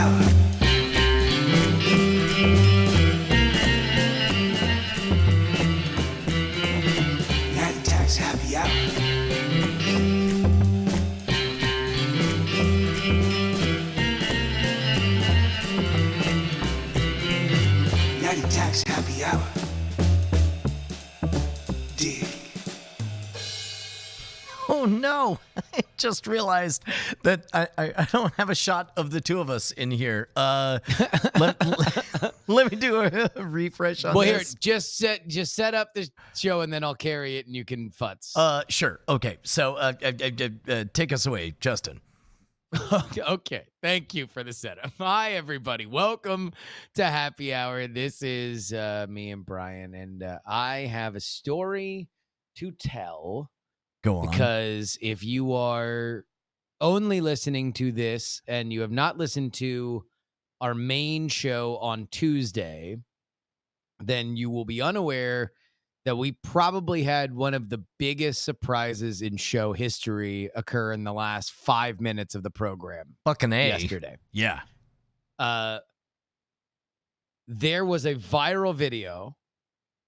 hour. Night attacks happy hour. Night attacks happy hour. Dig. Oh no! I just realized that I don't have a shot of the two of us in here. Let me do a refresh on Well, here, this. just set up the show, and then I'll carry it, and you can futz. Sure. Okay. So, take us away, Justin. Okay. Thank you for the setup. Hi, everybody. Welcome to Happy Hour. This is me and Brian, and I have a story to tell. Go on. Because if you are only listening to this and you have not listened to our main show on Tuesday, then you will be unaware that we probably had one of the biggest surprises in show history occur in the last 5 minutes of the program Fucking A. yesterday. Yeah. There was a viral video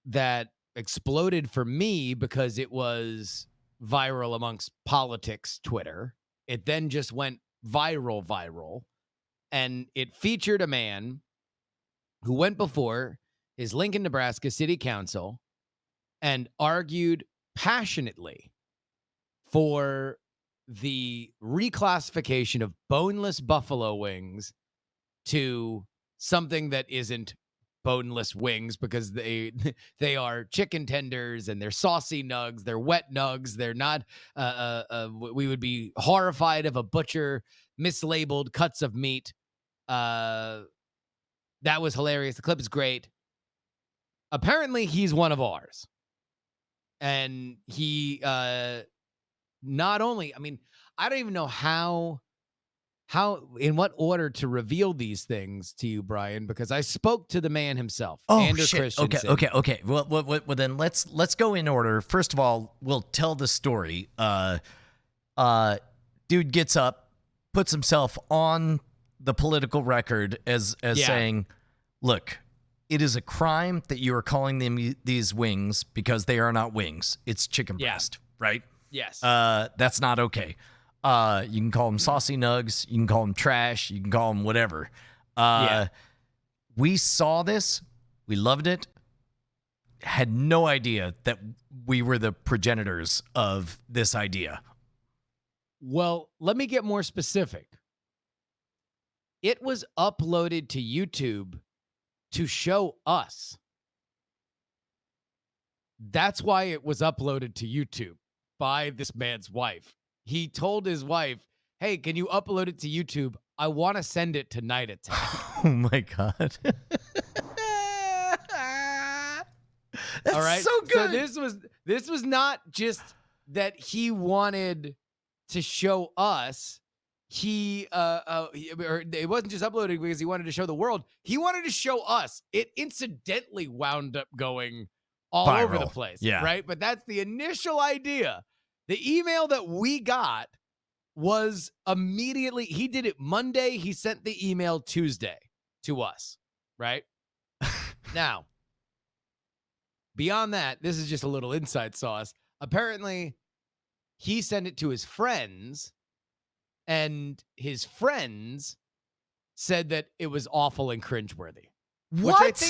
that exploded for me because it was viral amongst politics Twitter. It then just went viral. And it featured a man who went before his Lincoln, Nebraska City Council and argued passionately for the reclassification of boneless buffalo wings to something that isn't boneless wings, because they are chicken tenders and they're saucy nugs, they're wet nugs, they're not we would be horrified if a butcher mislabeled cuts of meat. That was hilarious. The clip is great. Apparently he's one of ours, and he not only, I mean, I don't even know how in what order to reveal these things to you, Brian, because I spoke to the man himself, Andrew Christensen. Okay. Well, then let's go in order. First of all, we'll tell the story. Dude gets up, puts himself on the political record as saying, "Look, it is a crime that you are calling them these wings because they are not wings. It's chicken breast, right? Yes. That's not okay. You can call them saucy nugs. You can call them trash. You can call them whatever. We saw this. We loved it. Had no idea that we were the progenitors of this idea. Well, let me get more specific. It was uploaded to YouTube to show us. That's why it was uploaded to YouTube by this man's wife. He told his wife, "Hey, can you upload it to YouTube? I want to send it to Night Attack." Oh my God. That's All right. so good. So this was not just that he wanted to show us. Or it wasn't just uploading because he wanted to show the world. He wanted to show us. It incidentally wound up going all over the Viral. place. Yeah. Right. But that's the initial idea. The email that we got was immediately, he did it Monday. He sent the email Tuesday to us. Right. Now, beyond that, this is just a little inside sauce. Apparently, he sent it to his friends, and his friends said that it was awful and cringeworthy. What?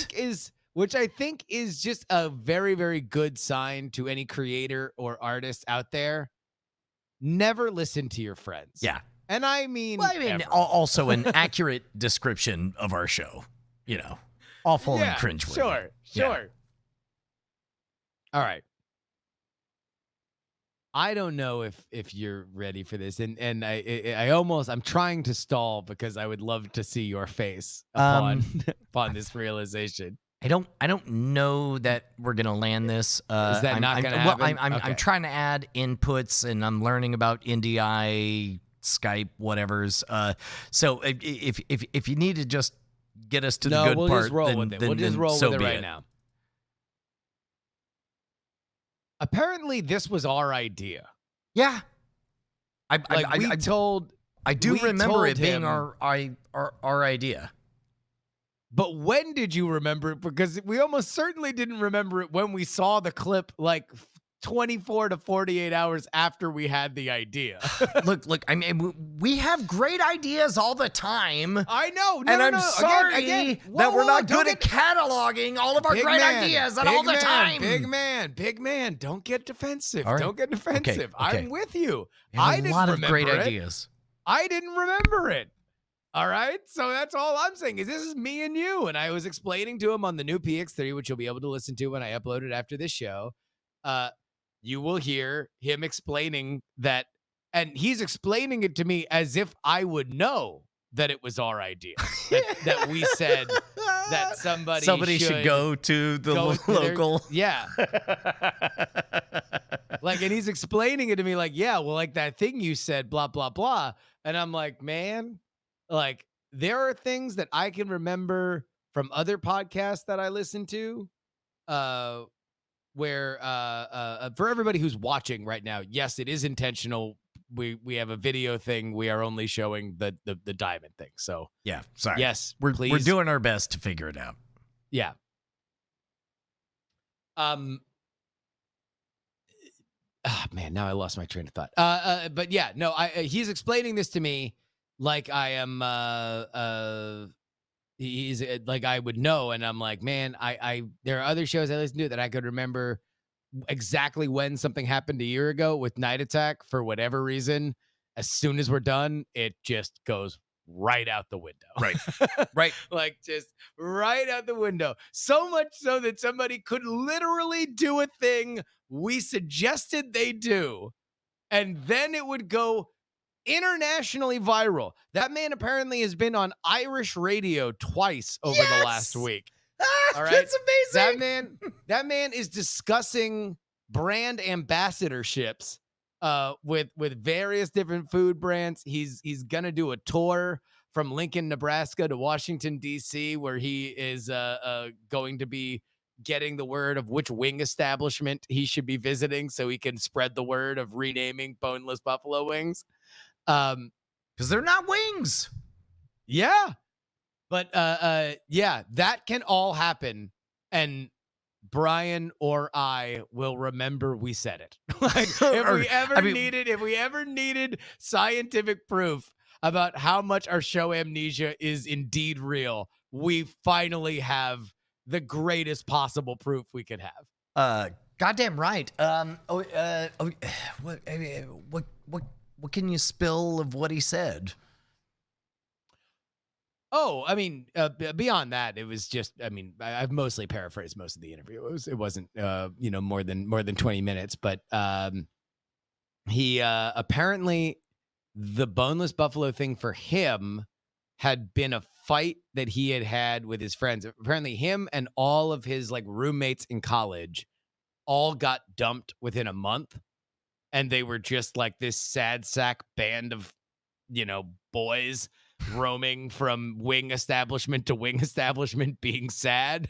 Which I think is just a very, very good sign to any creator or artist out there. Never listen to your friends. Yeah. And I mean, ever. Also an accurate description of our show. You know, awful and cringeworthy. Sure. Yeah. All right. I don't know if you're ready for this, and I'm trying to stall because I would love to see your face upon this realization. I don't know that we're gonna land this. Is that not gonna happen? I'm trying to add inputs, and I'm learning about NDI, Skype, whatever's. So if you need to just get us to the good we'll part, just roll then, with it. then, We'll just then roll so with it be right now. Apparently, this was our idea. Yeah. We told I do we remember told it being him- our idea. But when did you remember it? Because we almost certainly didn't remember it when we saw the clip, like 24 to 48 hours after we had the idea. Look, I mean, we have great ideas all the time. I know. No, And no, I'm no. sorry Again, that we're not don't good at cataloging all of our Big great man, ideas at big all the man, time. Big man, don't get defensive. All right. Don't get defensive. Okay. I'm with you. We have I a didn't lot of great remember it. ideas. I didn't remember it. All right. So that's all I'm saying is this is me and you. And I was explaining to him on the new PX3, which you'll be able to listen to when I upload it after this show. You will hear him explaining that. And he's explaining it to me as if I would know that it was our idea. that we said that somebody should go to the go to their- local. Yeah. Like, and he's explaining it to me like, yeah, well, like that thing you said, blah, blah, blah. And I'm like, man, like there are things that I can remember from other podcasts that I listen to, where for everybody who's watching right now, yes, it is intentional. We have a video thing. We are only showing the diamond thing. So Yeah, sorry. yes, we're please. doing our best to figure it out. Yeah. Man, now I lost my train of thought. But yeah, no, he's explaining this to me like I am he's like I would know, and I'm like, man, I there are other shows I listen to that I could remember exactly when something happened a year ago with Night Attack for whatever reason. As soon as we're done, it just goes right out the window. Right. Right. Like just right out the window. So much so that somebody could literally do a thing we suggested they do, and then it would go internationally viral. That man apparently has been on Irish radio twice over the last week. All right. That's amazing. That man is discussing brand ambassadorships with various different food brands. He's gonna do a tour from Lincoln, Nebraska to Washington, D.C., where he is going to be getting the word of which wing establishment he should be visiting so he can spread the word of renaming boneless buffalo wings. Because they're not wings. Yeah. But yeah, that can all happen. And Brian or I will remember we said it. Like if we ever needed scientific proof about how much our show amnesia is indeed real, we finally have the greatest possible proof we could have. Goddamn right. What can you spill of what he said? Oh, I mean, beyond that, it was just, I mean, I've mostly paraphrased most of the interview. It wasn't, more than 20 minutes, but he apparently the boneless buffalo thing for him had been a fight that he had with his friends. Apparently him and all of his like roommates in college all got dumped within a month. And they were just like this sad sack band of, boys roaming from wing establishment to wing establishment being sad.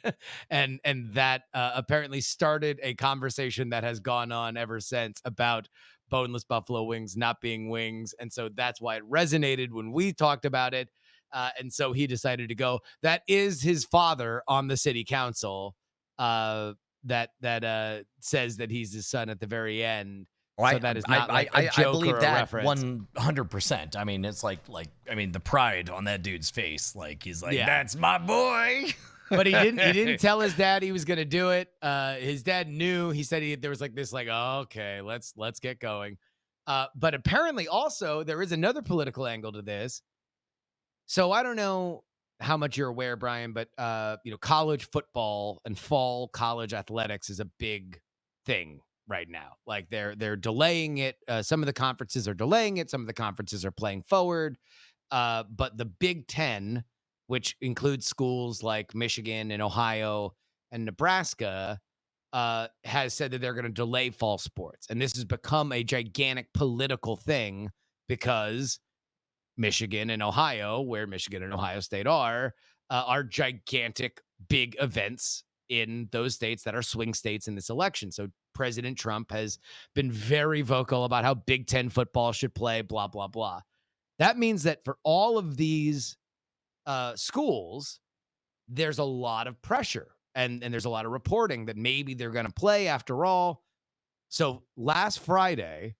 And that apparently started a conversation that has gone on ever since about boneless buffalo wings not being wings. And so that's why it resonated when we talked about it. And so he decided to go. That is his father on the city council that says that he's his son at the very end. Well, so that is not like a joke I believe or a that reference. 100%. I mean, it's like the pride on that dude's face. Like he's like, Yeah. that's my boy. But he didn't tell his dad he was gonna do it. His dad knew. He said there was like this, like, oh, okay, let's get going. But apparently also there is another political angle to this. So I don't know how much you're aware, Brian, but college football and fall college athletics is a big thing right now. Like they're delaying it. Some of the conferences are delaying it. Some of the conferences are playing forward. But the Big Ten, which includes schools like Michigan and Ohio and Nebraska, has said that they're going to delay fall sports. And this has become a gigantic political thing because Michigan and Ohio, where Michigan and Ohio State are gigantic big events in those states that are swing states in this election. So President Trump has been very vocal about how Big Ten football should play, blah, blah, blah. That means that for all of these schools, there's a lot of pressure and there's a lot of reporting that maybe they're going to play after all. So last Friday,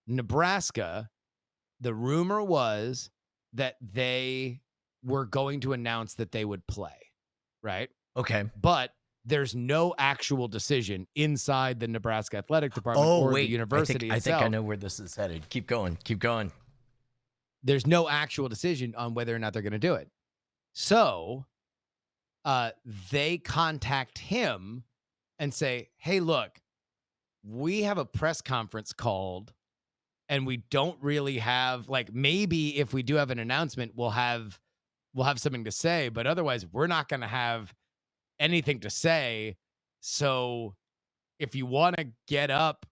Nebraska, the rumor was that they were going to announce that they would play, right? Okay. But there's no actual decision inside the Nebraska Athletic Department or the university I itself. think I know where this is headed. Keep going. Keep going. There's no actual decision on whether or not they're going to do it. So they contact him and say, hey, look, we have a press conference called and we don't really have, like, maybe if we do have an announcement, we'll have something to say, but otherwise we're not going to have anything to say. So if you want to get up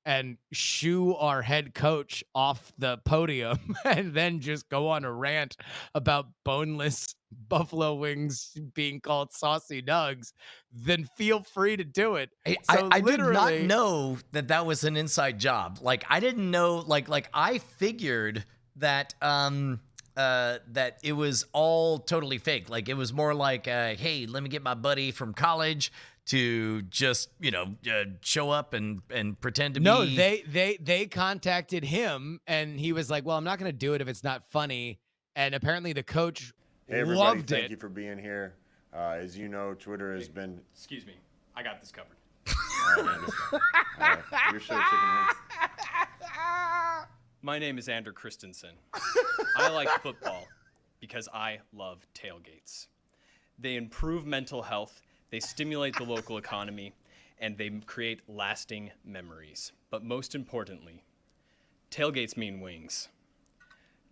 and shoo our head coach off the podium and then just go on a rant about boneless buffalo wings being called saucy nugs, then feel free to do it. I did not know that was an inside job. Like, I didn't know, like I figured that that it was all totally fake. Like, it was more like, hey, let me get my buddy from college to just, show up and pretend to be. No, they contacted him and he was like, well, I'm not going to do it if it's not funny. And apparently the coach loved it. Thank you for being here. As you know, Twitter has been... Excuse me. I got this covered. All right. Your show, chicken wings. My name is Andrew Christensen. I like football because I love tailgates. They improve mental health, they stimulate the local economy, and they create lasting memories. But most importantly, tailgates mean wings.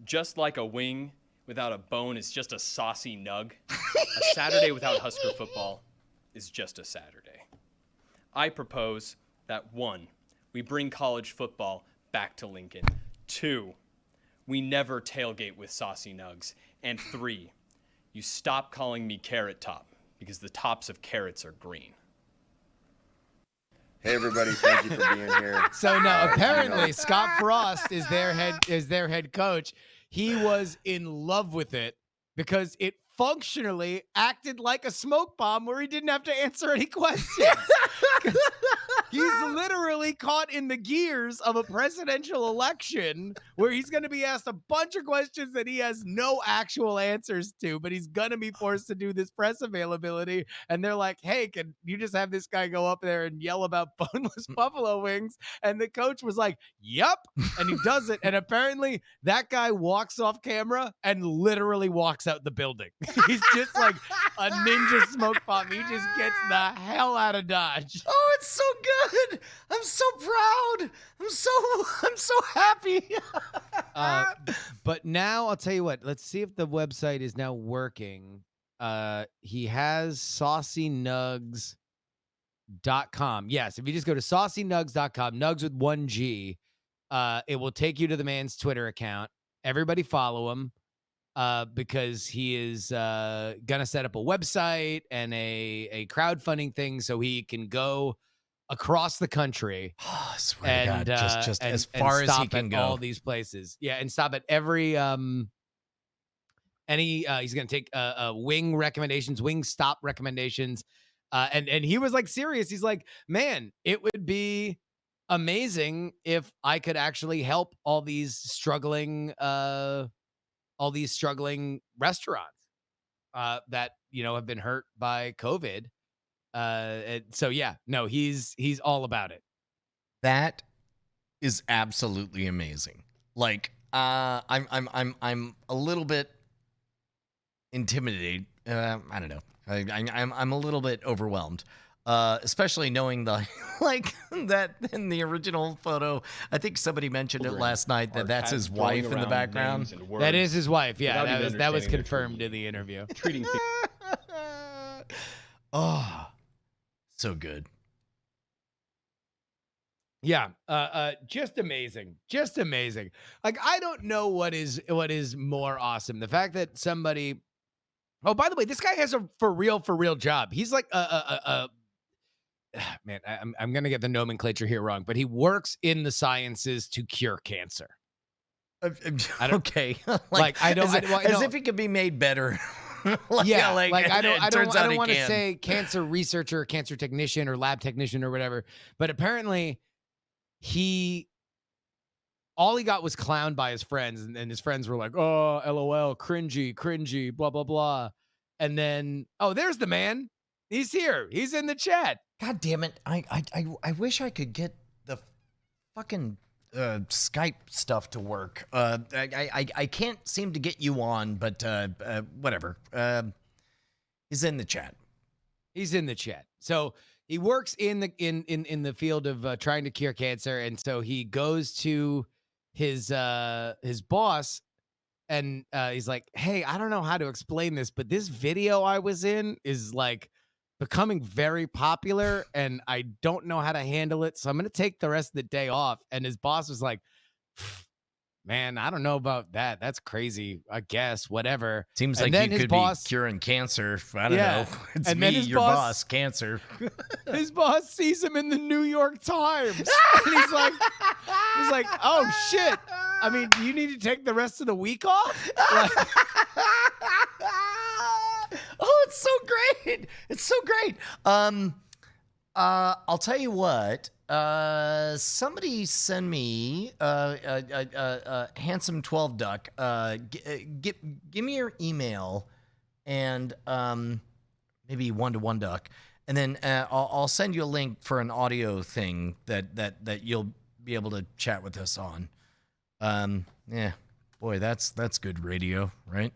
Just like a wing without a bone is just a saucy nug, a Saturday without Husker football is just a Saturday. I propose that 1, we bring college football back to Lincoln. 2, we never tailgate with saucy nugs. And 3, you stop calling me Carrot Top because the tops of carrots are green. Hey everybody, thank you for being here. So now apparently Scott Frost is their head coach. He was in love with it because it functionally acted like a smoke bomb where he didn't have to answer any questions. He's literally caught in the gears of a presidential election where he's going to be asked a bunch of questions that he has no actual answers to, but he's going to be forced to do this press availability. And they're like, hey, can you just have this guy go up there and yell about boneless buffalo wings? And the coach was like, yep. And he does it. And apparently that guy walks off camera and literally walks out the building. He's just like a ninja smoke bomb. He just gets the hell out of Dodge. Oh, it's so good. I'm so proud. I'm so happy. But now I'll tell you what, let's see if the website is now working. He has saucynugs.com. Yes, if you just go to saucynugs.com, nugs with 1 G, it will take you to the man's Twitter account. Everybody follow him. Because he is gonna set up a website and a crowdfunding thing so he can go across the country. Oh, I swear to God, just as far as he can go. All these places, yeah, and stop at every he's gonna take wing recommendations, wing stop recommendations, and he was like serious. He's like, man, it would be amazing if I could actually help all these struggling restaurants that, have been hurt by COVID. So yeah, no, he's all about it. That is absolutely amazing. Like, I'm a little bit intimidated. I don't know. I'm a little bit overwhelmed. Especially knowing that in the original photo, I think somebody mentioned it last night that's his wife in the background. That is his wife. Yeah, that was confirmed in the interview. Treating people. Oh, so good. Yeah, just amazing. Just amazing. Like, I don't know what is more awesome. The fact that somebody. Oh, by the way, this guy has a for real job. He's like man, I'm going to get the nomenclature here wrong, but he works in the sciences to cure cancer. Okay. Like, I don't- As, I don't- as if it could be made better. I it turns out don't he want to can. say cancer researcher, cancer technician, or lab technician or whatever, but apparently all he got was clowned by his friends, and his friends were like, "Oh, LOL, cringy, blah blah blah," and then, oh, there's the man. He's here. He's in the chat. God damn it! I wish I could get the fucking Skype stuff to work. I can't seem to get you on, but whatever. He's in the chat. He's in the chat. So he works in the field of trying to cure cancer, and so he goes to his boss, and he's like, "Hey, I don't know how to explain this, but this video I was in is like becoming very popular, and I don't know how to handle it, so I'm gonna take the rest of the day off." And his boss was like, "Man, I don't know about that. That's crazy. I guess whatever." Seems And like then you his could boss- be curing cancer. I don't Yeah. know. It's And me, then his your boss- boss, cancer. His boss sees him in the New York Times, and he's like, "Oh shit! I mean, do you need to take the rest of the week off?" Like, Oh, it's so great. It's so great. I'll tell you what. Somebody send me handsome 12 duck. Give me your email and maybe 1-to-1 duck, and then I'll send you a link for an audio thing that you'll be able to chat with us on. Yeah, boy, that's good radio, right?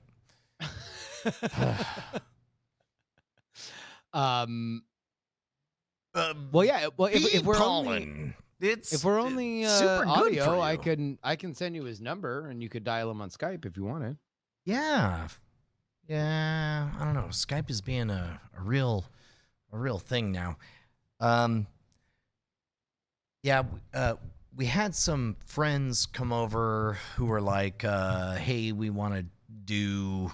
well, yeah. Well, if we're only Pollen. It's only super good audio, for I can send you his number, and you could dial him on Skype if you wanted. Yeah. I don't know. Skype is being a real thing now. We had some friends come over who were like, "Hey, we want to do,"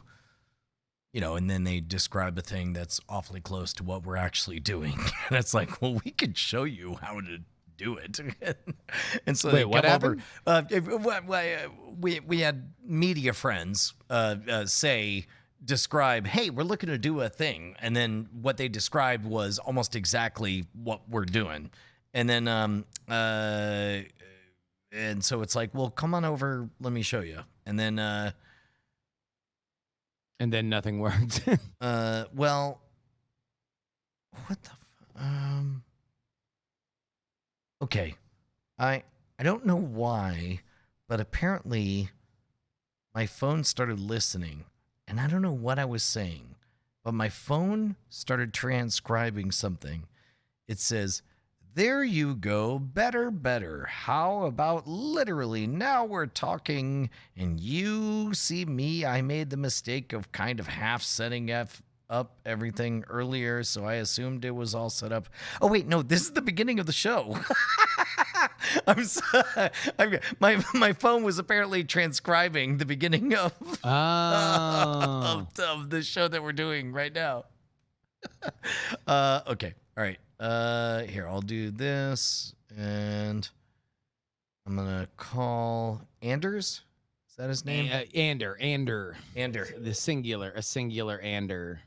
and then they describe a thing that's awfully close to what we're actually doing, and it's like, well, we could show you how to do it. And so Wait, they what come over. We had media friends describe, "Hey, we're looking to do a thing," and then what they described was almost exactly what we're doing. And then and so it's like, well, come on over, let me show you. And then nothing worked. well, what the okay. I don't know why, but apparently my phone started listening, and I don't know what I was saying, but my phone started transcribing something. It says, "There you go, better. How about literally now we're talking, and you see me, I made the mistake of kind of half setting up everything earlier, so I assumed it was all set up." Oh wait, no, this is the beginning of the show. My phone was apparently transcribing the beginning of of the show that we're doing right now. Okay, all right. Here, I'll do this, and I'm gonna call Anders. Is that his name? Ander. Ander. A singular Ander.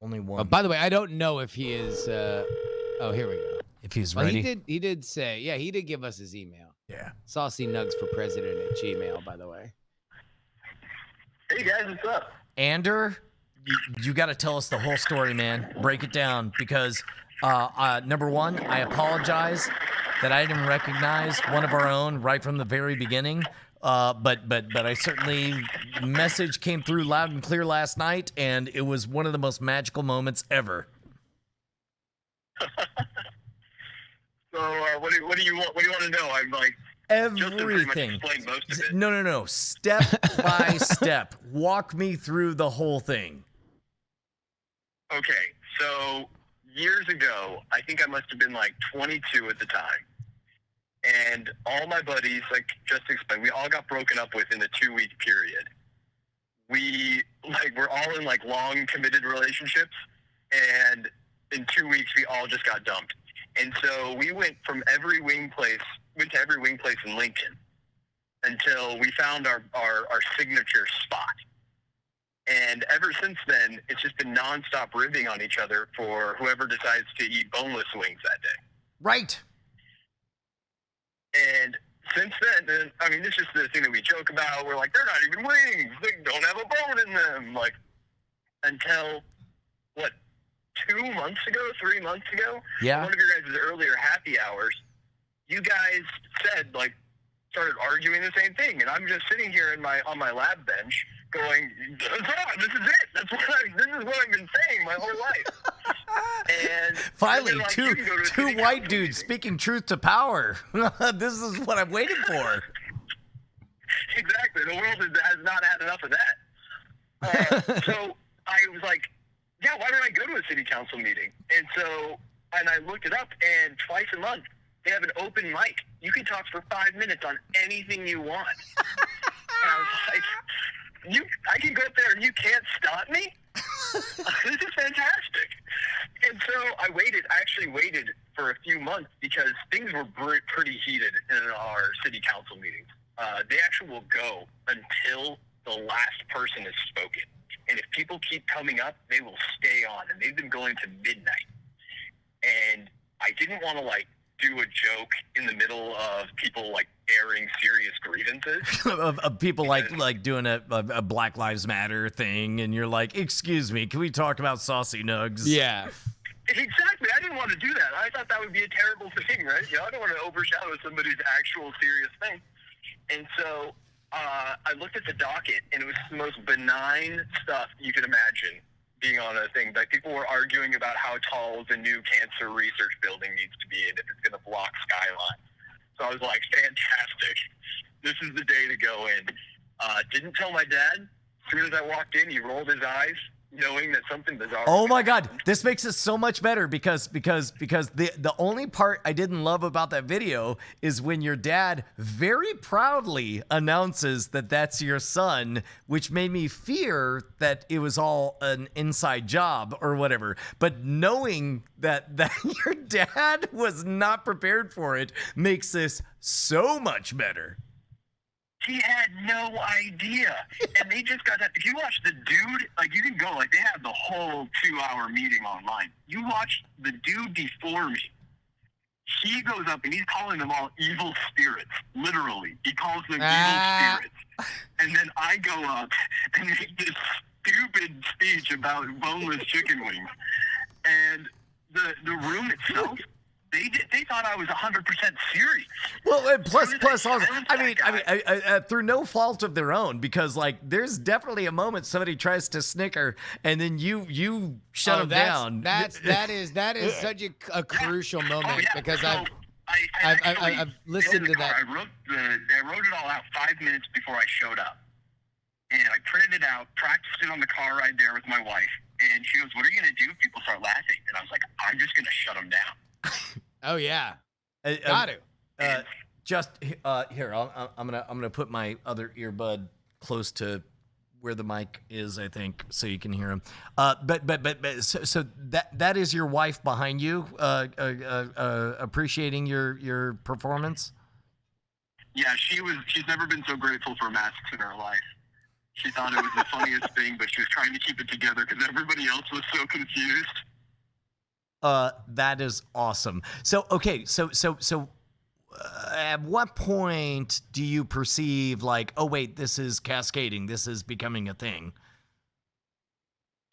Only one. Oh, by the way, I don't know if he is. Oh, here we go. If he's Well, ready. he did say, yeah, he did give us his email. Yeah. SaucyNugsForPresident@gmail, by the way. Hey guys, what's up? Ander, you got to tell us the whole story, man. Break it down, because number one, I apologize that I didn't recognize one of our own right from the very beginning. But I certainly, message came through loud and clear last night, and it was one of the most magical moments ever. So what do you want? What do you want to know? I'm like Justin pretty much Everything. explained most of it. No. Step by step. Walk me through the whole thing. Okay, so years ago, I think I must have been like 22 at the time, and all my buddies, like just to explain, we all got broken up with in a 2-week period. We're all in like long committed relationships, and in 2 weeks we all just got dumped. And so we went to every wing place in Lincoln, until we found our signature spot. And ever since then, it's just been nonstop ribbing on each other for whoever decides to eat boneless wings that day. Right. And since then, I mean, this is the thing that we joke about. We're like, they're not even wings. They don't have a bone in them. Like, until, 3 months ago? Yeah. One of your guys' earlier happy hours, you guys said, started arguing the same thing. And I'm just sitting here on my lab bench going, this is it. This is what I've been saying my whole life. And Finally, like, two white dudes speaking truth to power. This is what I'm waiting for. Exactly. The world has not had enough of that. So I was like, yeah, why don't I go to a city council meeting? And I looked it up, and twice a month, they have an open mic. You can talk for 5 minutes on anything you want. And I was like, I can go up there and you can't stop me? This is fantastic. And so I actually waited for a few months because things were pretty heated in our city council meetings. They actually will go until the last person has spoken. And if people keep coming up, they will stay on. And they've been going to midnight. And I didn't want to, do a joke in the middle of people, airing serious grievances. of people like doing a Black Lives Matter thing, and you're like, excuse me, can we talk about saucy nugs? Yeah. Exactly. I didn't want to do that. I thought that would be a terrible thing, right? I don't want to overshadow somebody's actual serious thing. And so I looked at the docket, and it was the most benign stuff you could imagine being on a thing. People were arguing about how tall the new cancer research building needs to be and if it's going to block skyline. So I was like, fantastic. This is the day to go in. Didn't tell my dad. As soon as I walked in, he rolled his eyes, knowing that something bizarre. Oh my God, this makes it so much better because the only part I didn't love about that video is when your dad very proudly announces that that's your son, which made me fear that it was all an inside job or whatever. But knowing that your dad was not prepared for it makes this so much better. He had no idea. And they just got that. If you watch the dude, you can go, they have the whole 2-hour meeting online. You watch the dude before me. He goes up and he's calling them all evil spirits. Literally. He calls them evil spirits. And then I go up and make this stupid speech about boneless chicken wings. And the room itself, they thought I was 100% serious. Well, and plus, also, I mean, through no fault of their own, because there's definitely a moment somebody tries to snicker, and then you shut them down. That is such a crucial moment because I've listened to that. I wrote it all out 5 minutes before I showed up, and I printed it out, practiced it on the car ride there with my wife, and she goes, "What are you gonna do if people start laughing?" And I was like, "I'm just gonna shut them down." Oh yeah, got to. Just here, I'm gonna put my other earbud close to where the mic is, I think, so you can hear him. But so that is your wife behind you, appreciating your performance. Yeah, she's never been so grateful for masks in her life. She thought it was the funniest thing, but she was trying to keep it together because everybody else was so confused. That is awesome. So, okay, so at what point do you perceive oh wait, this is cascading, this is becoming a thing?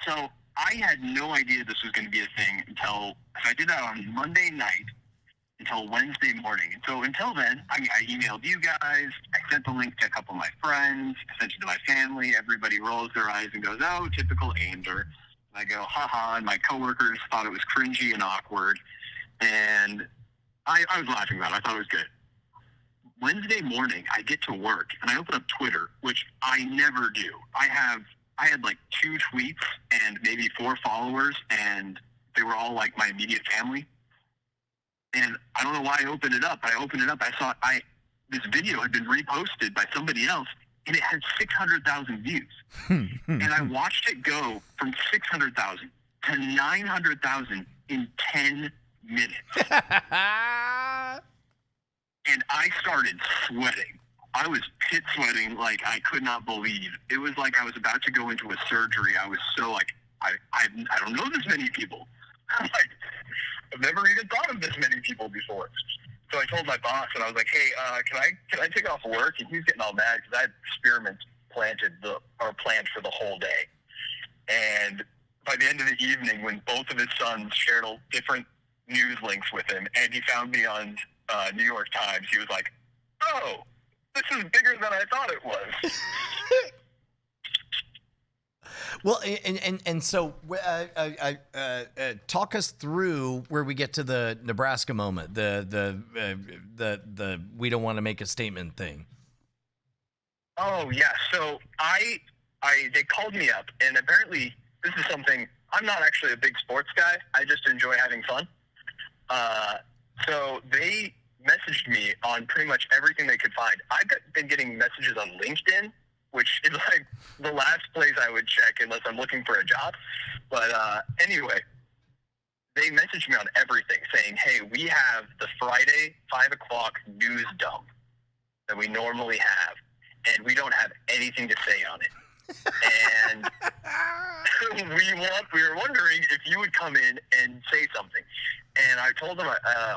So I had no idea this was going to be a thing so I did that on Monday night until Wednesday morning. And so until then, I emailed you guys, I sent the link to a couple of my friends, I sent it to my family. Everybody rolls their eyes and goes, "Oh, typical Ander." I go, haha, and my coworkers thought it was cringy and awkward, and I was laughing about it. I thought it was good. Wednesday morning, I get to work, and I open up Twitter, which I never do. I had 2 tweets and maybe 4 followers, and they were all my immediate family. And I don't know why I opened it up. I saw this video had been reposted by somebody else, and it had 600,000 views. And I watched it go from 600,000 to 900,000 in 10 minutes. And I started sweating I was pit sweating like I could not believe. It was like I was about to go into a surgery. I was so like, I don't know this many people. Like, I've never even thought of this many people before. So I told my boss, and I was like, hey, can I take off work? And he was getting all mad because I had experiments planned for the whole day. And by the end of the evening, when both of his sons shared different news links with him, and he found me on New York Times, he was like, oh, this is bigger than I thought it was. Well, and so talk us through where we get to the Nebraska moment, the we don't want to make a statement thing. Oh yeah, so they called me up, and apparently this is something. I'm not actually a big sports guy. I just enjoy having fun. So they messaged me on pretty much everything they could find. I've been getting messages on LinkedIn, which is like the last place I would check unless I'm looking for a job. But anyway, they messaged me on everything saying, hey, we have the Friday 5 o'clock news dump that we normally have, and we don't have anything to say on it. And we were wondering if you would come in and say something. And I told them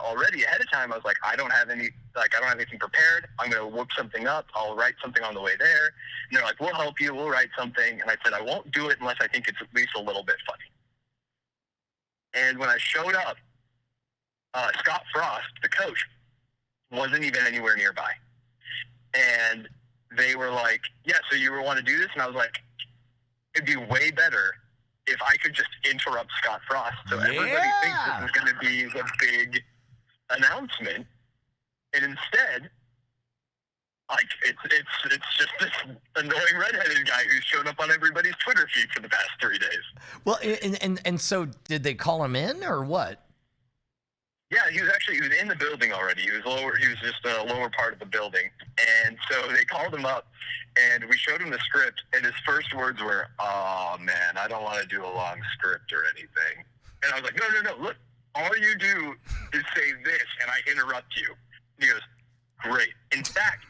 already ahead of time, I was like, I don't have anything prepared. I'm going to look something up. I'll write something on the way there. And they're like, we'll help you. We'll write something. And I said, I won't do it unless I think it's at least a little bit funny. And when I showed up, Scott Frost, the coach, wasn't even anywhere nearby. And they were like, yeah, so you want to do this? And I was like, it'd be way better if I could just interrupt Scott Frost. So everybody thinks this is going to be the big announcement. And instead, like, it's just this annoying redheaded guy who's shown up on everybody's Twitter feed for the past 3 days. Well, and so did they call him in or what? Yeah, he was in the building already. He was just a lower part of the building. And so they called him up, and we showed him the script, and his first words were, oh, man, I don't want to do a long script or anything. And I was like, no, look, all you do is say this, and I interrupt you. And he goes, great. In fact,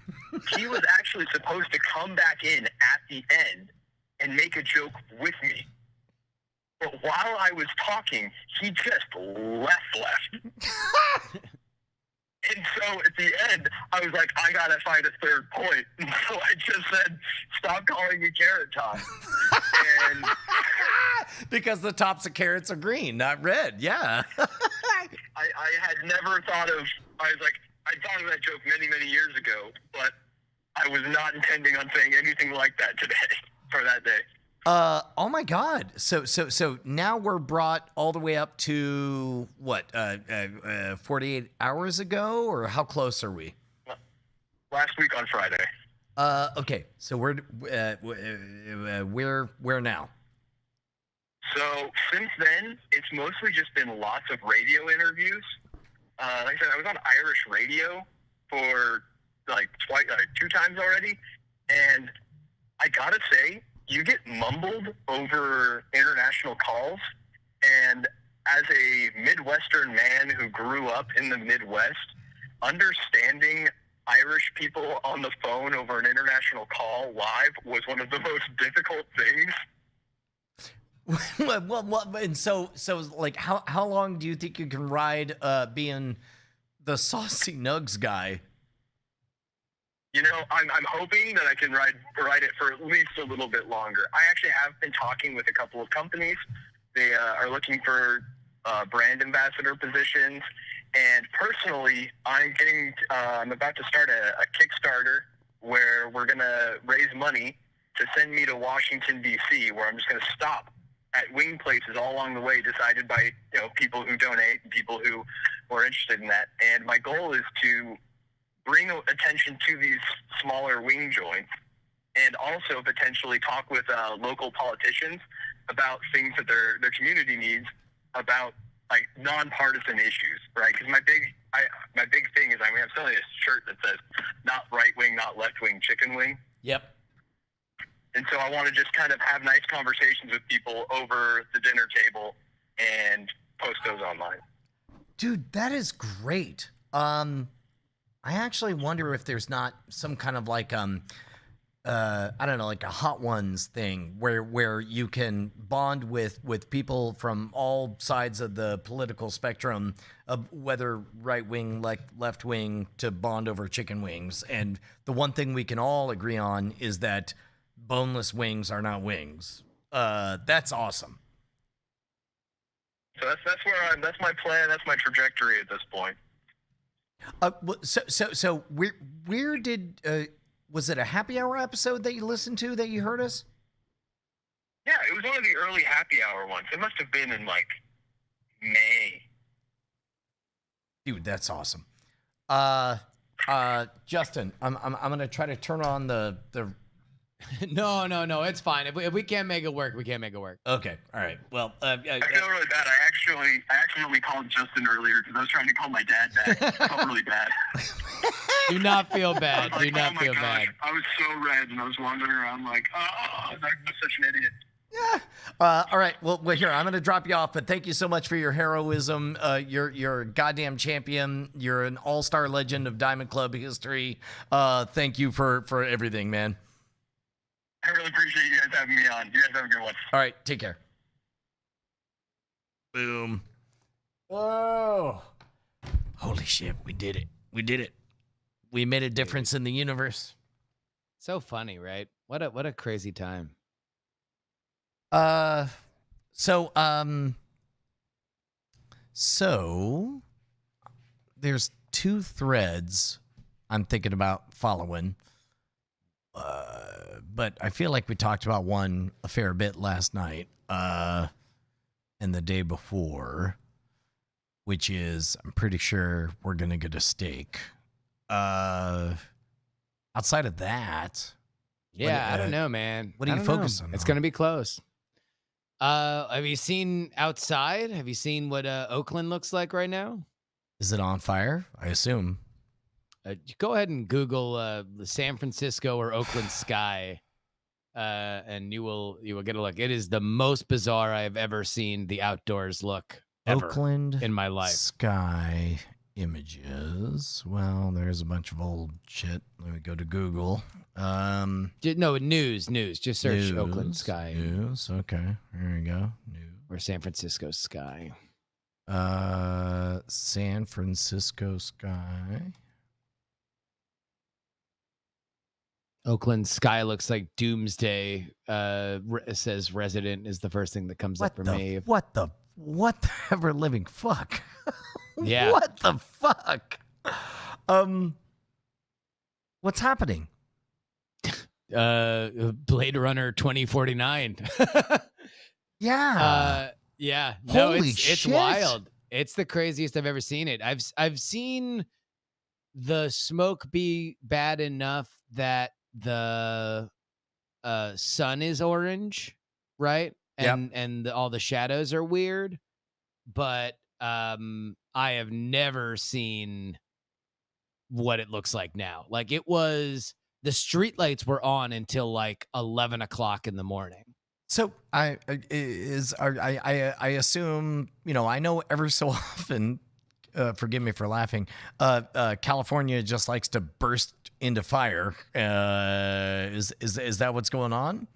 he was actually supposed to come back in at the end and make a joke with me. But while I was talking, he just left. And so at the end, I was like, I gotta find a third point. And so I just said, stop calling me Carrot Top. And because the tops of carrots are green, not red. Yeah. I had never thought of, I thought of that joke many, many years ago, but I was not intending on saying anything like that today, for that day. Oh my God. So now we're brought all the way up to what, 48 hours ago, or how close are we? Last week on Friday. Okay. So we're where now? So since then, it's mostly just been lots of radio interviews. Like I said, I was on Irish radio for like 2 times already, and I gotta say, you get mumbled over international calls, and as a Midwestern man who grew up in the Midwest, understanding Irish people on the phone over an international call live was one of the most difficult things. Well, and so like, how long do you think you can ride being the saucy nugs guy? You know, I'm hoping that I can ride it for at least a little bit longer. I actually have been talking with a couple of companies. They are looking for brand ambassador positions. And personally, I'm about to start a Kickstarter where we're going to raise money to send me to Washington, D.C., where I'm just going to stop at wing places all along the way, decided by people who donate and people who are interested in that. And my goal is to bring attention to these smaller wing joints, and also potentially talk with local politicians about things that their community needs, about like nonpartisan issues, right? Because my big thing is I'm selling a shirt that says "Not right wing, not left wing, chicken wing." Yep. And so I want to just kind of have nice conversations with people over the dinner table and post those online. Dude, that is great. I actually wonder if there's not some kind of like I don't know, like a Hot Ones thing where you can bond with people from all sides of the political spectrum, whether right wing, left wing, to bond over chicken wings. And the one thing we can all agree on is that boneless wings are not wings. That's awesome. So that's where that's my plan. That's my trajectory at this point. So where did was it a happy hour episode that you listened to that you heard us? Yeah, it was one of the early happy hour ones. It must have been in like May. Dude, that's awesome. Justin, I'm gonna try to turn on the. No, it's fine. If we can't make it work, we can't make it work. Okay, all right. Well, I feel really bad. I accidentally called Justin earlier because I was trying to call my dad back. I felt really bad. Do not feel bad. I was Do like, not oh my feel gosh. bad. I was so red and I was wandering around like, I'm such an idiot. all right. Well, here I'm gonna drop you off, but thank you so much for your heroism. You're a goddamn champion. You're an all-star legend of Diamond Club history. Thank you for everything, man. I really appreciate you guys having me on. You guys have a good one. All right, take care. Boom. Oh, holy shit, we did it. We did it. We made a difference in the universe. So funny, right? What a crazy time. So there's two threads I'm thinking about following. But I feel like we talked about one a fair bit last night, and the day before, which is, I'm pretty sure we're going to get a steak. Outside of that. Yeah, I don't know, man. What are you focusing on? It's going to be close. Have you seen outside? Have you seen what Oakland looks like right now? Is it on fire? I assume. Go ahead and Google the San Francisco or Oakland sky, and you will get a look. It is the most bizarre I have ever seen the outdoors look ever Oakland in my life. Sky images. Well, there's a bunch of old shit. Let me go to Google. No, news. Just search Oakland sky News. Okay, there we go. News. or San Francisco sky. San Francisco sky. Oakland sky looks like doomsday. It says resident is the first thing that comes up for me. What the ever living fuck? Yeah. What the fuck? What's happening? Blade Runner 2049. Yeah. Yeah. No, Holy it's shit. wild. It's the craziest I've ever seen it. I've seen the smoke be bad enough that the sun is orange, right? And all the shadows are weird, but I have never seen what it looks like now. Like, it was, the streetlights were on until like 11 o'clock in the morning. So I assume, I know ever so often, forgive me for laughing, California just likes to burst into fire. Is that what's going on?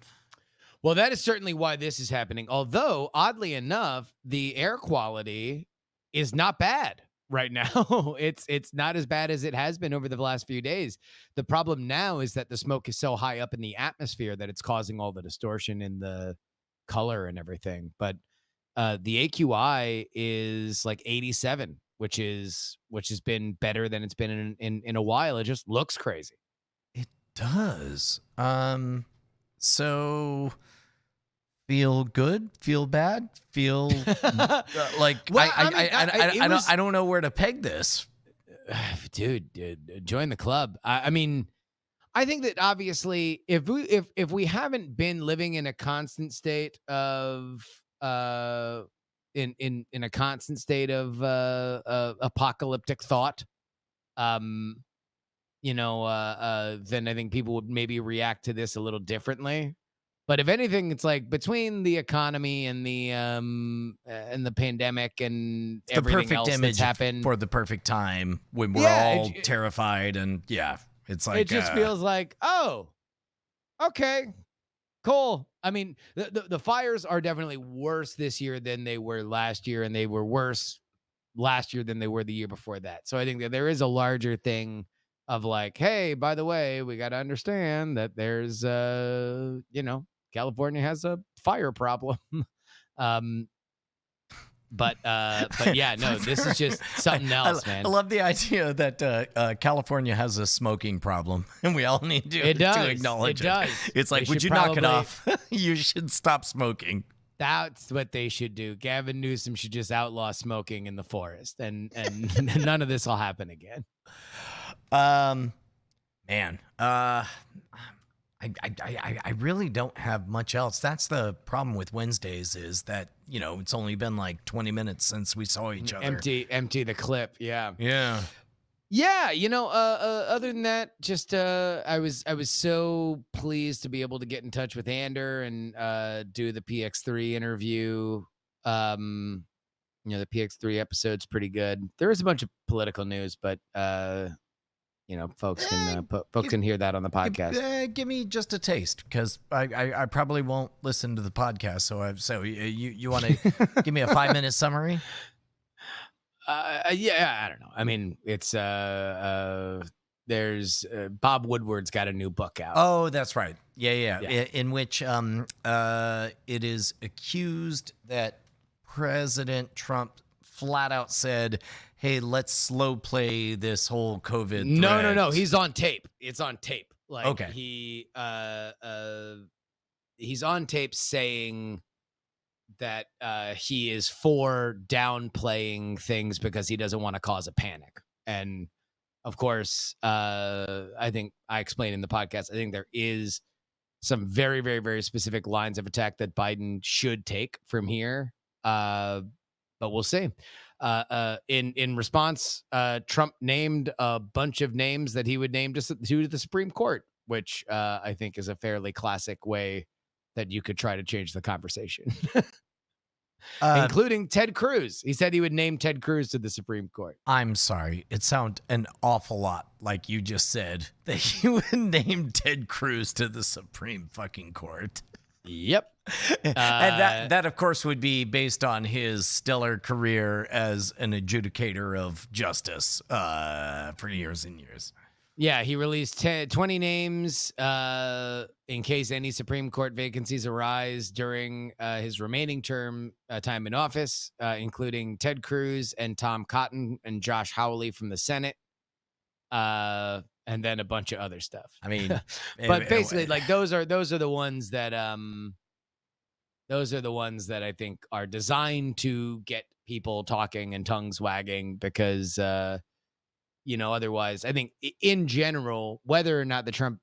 Well, that is certainly why this is happening. Although, oddly enough, the air quality is not bad right now. It's not as bad as it has been over the last few days. The problem now is that the smoke is so high up in the atmosphere that it's causing all the distortion in the color and everything. But the AQI is like 87, which has been better than it's been in a while. It just looks crazy. It does. So feel good, feel bad, feel like Well, I don't know where to peg this. Dude, join the club. I mean, I think that obviously if we haven't been living in a constant state of in a constant state of apocalyptic thought, then I think people would maybe react to this a little differently. But if anything, it's like between the economy and the pandemic and It's the everything perfect else image that's happened, for the perfect time when we're Yeah, all terrified and it's like it just feels like, oh, okay, cool. I mean, the fires are definitely worse this year than they were last year, and they were worse last year than they were the year before that. So I think that there is a larger thing of like, hey, by the way, we got to understand that there's California has a fire problem. um but yeah, no, this is just something else, man. I love the idea that California has a smoking problem, and we all need to acknowledge it. It does. It's like, They would should you knock it probably- off? You should stop smoking. That's what they should do. Gavin Newsom should just outlaw smoking in the forest, and none of this will happen again. Man, I really don't have much else. That's the problem with Wednesdays is that, it's only been like 20 minutes since we saw each other. Empty the clip. Yeah. Yeah. Yeah, other than that, just I was so pleased to be able to get in touch with Ander and do the PX3 interview. The PX3 episode's pretty good. There is a bunch of political news, but folks can hear that on the podcast. Give me just a taste, because I probably won't listen to the podcast. So you want to give me a 5-minute summary? Yeah, I don't know. I mean, it's there's Bob Woodward's got a new book out. Oh, that's right. Yeah. In which it is accused that President Trump flat out said, "Hey, let's slow play this whole COVID." No. He's on tape. It's on tape. Like, okay. He's on tape saying that he is for downplaying things because he doesn't want to cause a panic. And of course, I think I explained in the podcast, I think there is some very, very, very specific lines of attack that Biden should take from here. But we'll see. In response, Trump named a bunch of names that he would name to the Supreme Court, which I think is a fairly classic way that you could try to change the conversation. Including Ted Cruz. He said he would name Ted Cruz to the Supreme Court. I'm sorry. It sounds an awful lot like you just said that he would name Ted Cruz to the Supreme fucking Court. Yep. And that, of course, would be based on his stellar career as an adjudicator of justice for years and years. Yeah, he released 20 names in case any Supreme Court vacancies arise during his remaining time in office, including Ted Cruz and Tom Cotton and Josh Hawley from the Senate, and then a bunch of other stuff. I mean, but basically, like those are the ones that I think are designed to get people talking and tongues wagging because. Otherwise, I think in general, whether or not the Trump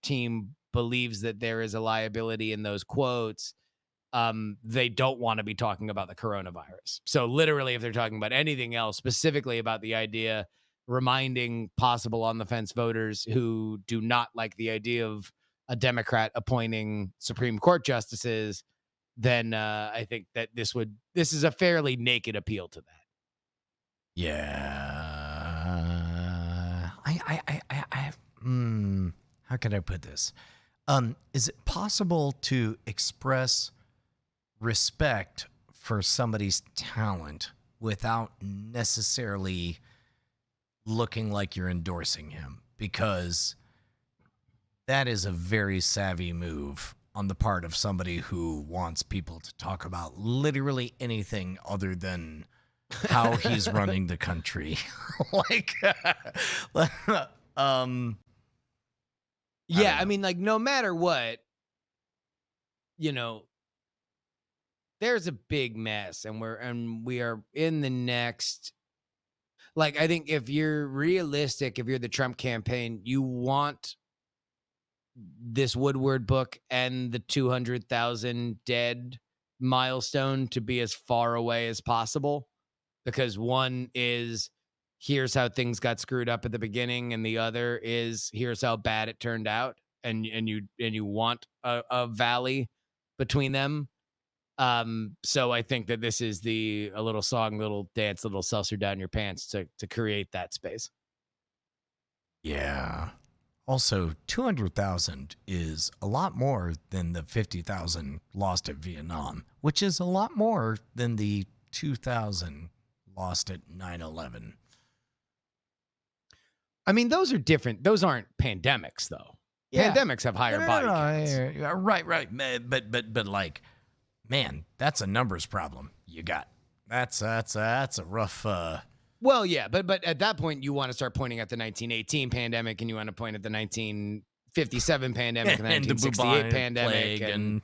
team believes that there is a liability in those quotes, they don't want to be talking about the coronavirus. So literally, if they're talking about anything else, specifically about the idea, reminding possible on the fence voters who do not like the idea of a Democrat appointing Supreme Court justices, then I think that this is a fairly naked appeal to that. Yeah. How can I put this? Is it possible to express respect for somebody's talent without necessarily looking like you're endorsing him? Because that is a very savvy move on the part of somebody who wants people to talk about literally anything other than how he's running the country. Yeah, I mean, like, no matter what, there's a big mess, and we are in the next. Like, I think if you're realistic, if you're the Trump campaign, you want this Woodward book and the 200,000 dead milestone to be as far away as possible. Because one is, here's how things got screwed up at the beginning, and the other is, here's how bad it turned out. and you want a valley between them. So I think that this is a little song, little dance, little seltzer down your pants to create that space. Yeah. Also, 200,000 is a lot more than the 50,000 lost at Vietnam, which is a lot more than the 2,000 lost at 9/11. I mean, those are different. Those aren't pandemics, though. Yeah. Pandemics have higher body counts. Right. But like, man, that's a numbers problem you got. That's a rough. Well, yeah, but at that point, you want to start pointing at the 1918 pandemic, and you want to point at the 1957 pandemic, and the 1968 pandemic, and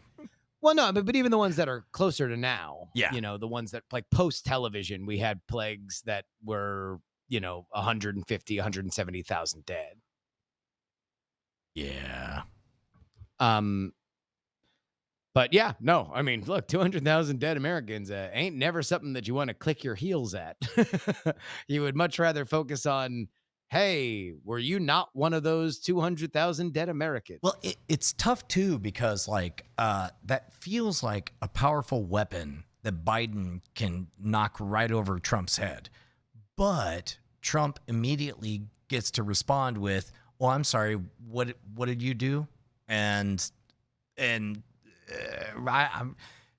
well, no, but even the ones that are closer to now, Yeah. you know, the ones that like post television, we had plagues that were, 150, 170,000 dead. yeah. But yeah, no, I mean, look, 200,000 dead Americans ain't never something that you want to click your heels at. You would much rather focus on, hey, were you not one of those 200,000 dead Americans? Well, it's tough too because like that feels like a powerful weapon that Biden can knock right over Trump's head, but Trump immediately gets to respond with, "Well, I'm sorry, what did you do?" And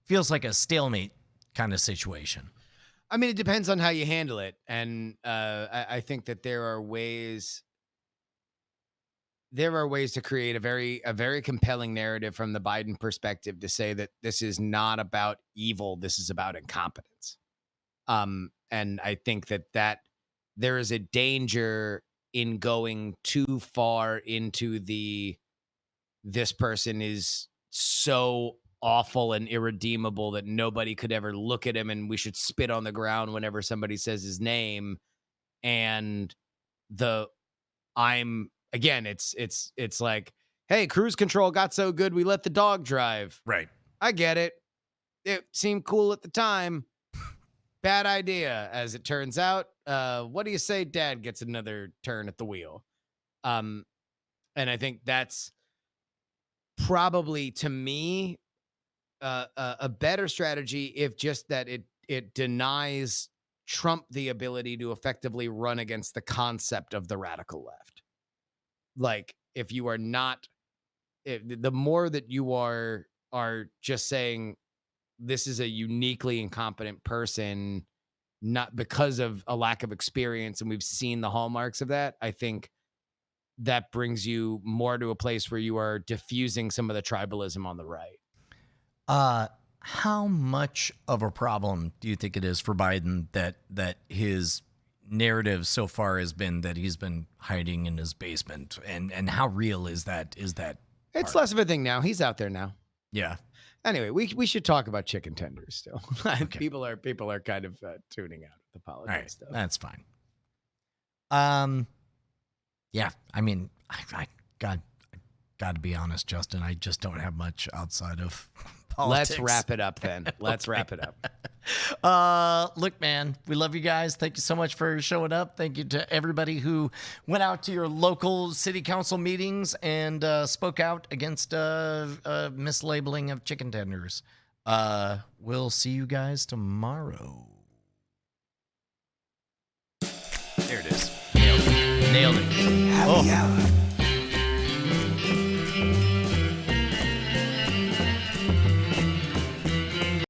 feels like a stalemate kind of situation. I mean, it depends on how you handle it, and I think that there are ways to create a very compelling narrative from the Biden perspective to say that this is not about evil, this is about incompetence. And I think that there is a danger in going too far into this person is so awful and irredeemable that nobody could ever look at him and we should spit on the ground whenever somebody says his name. And it's like, hey, cruise control got so good we let the dog drive. Right. I get it. It seemed cool at the time. Bad idea, as it turns out. What do you say dad gets another turn at the wheel? And I think that's probably, to me, a better strategy, if just that it denies Trump the ability to effectively run against the concept of the radical left. Like, if you are not, the more that you are just saying this is a uniquely incompetent person, not because of a lack of experience, and we've seen the hallmarks of that, I think that brings you more to a place where you are diffusing some of the tribalism on the right. How much of a problem do you think it is for Biden that his narrative so far has been that he's been hiding in his basement, and how real is that? It's part? less of a thing now. He's out there now. Yeah. Anyway, we should talk about chicken tenders still. Okay. People are kind of tuning out at the politics All right, stuff. that's fine. Yeah, I mean, I got to be honest, Justin. I just don't have much outside of politics. Let's wrap it up then. Let's wrap it up. Look, man, we love you guys. Thank you so much for showing up. Thank you to everybody who went out to your local city council meetings and spoke out against mislabeling of chicken tenders. We'll see you guys tomorrow. There it is. Nailed it. Happy hour.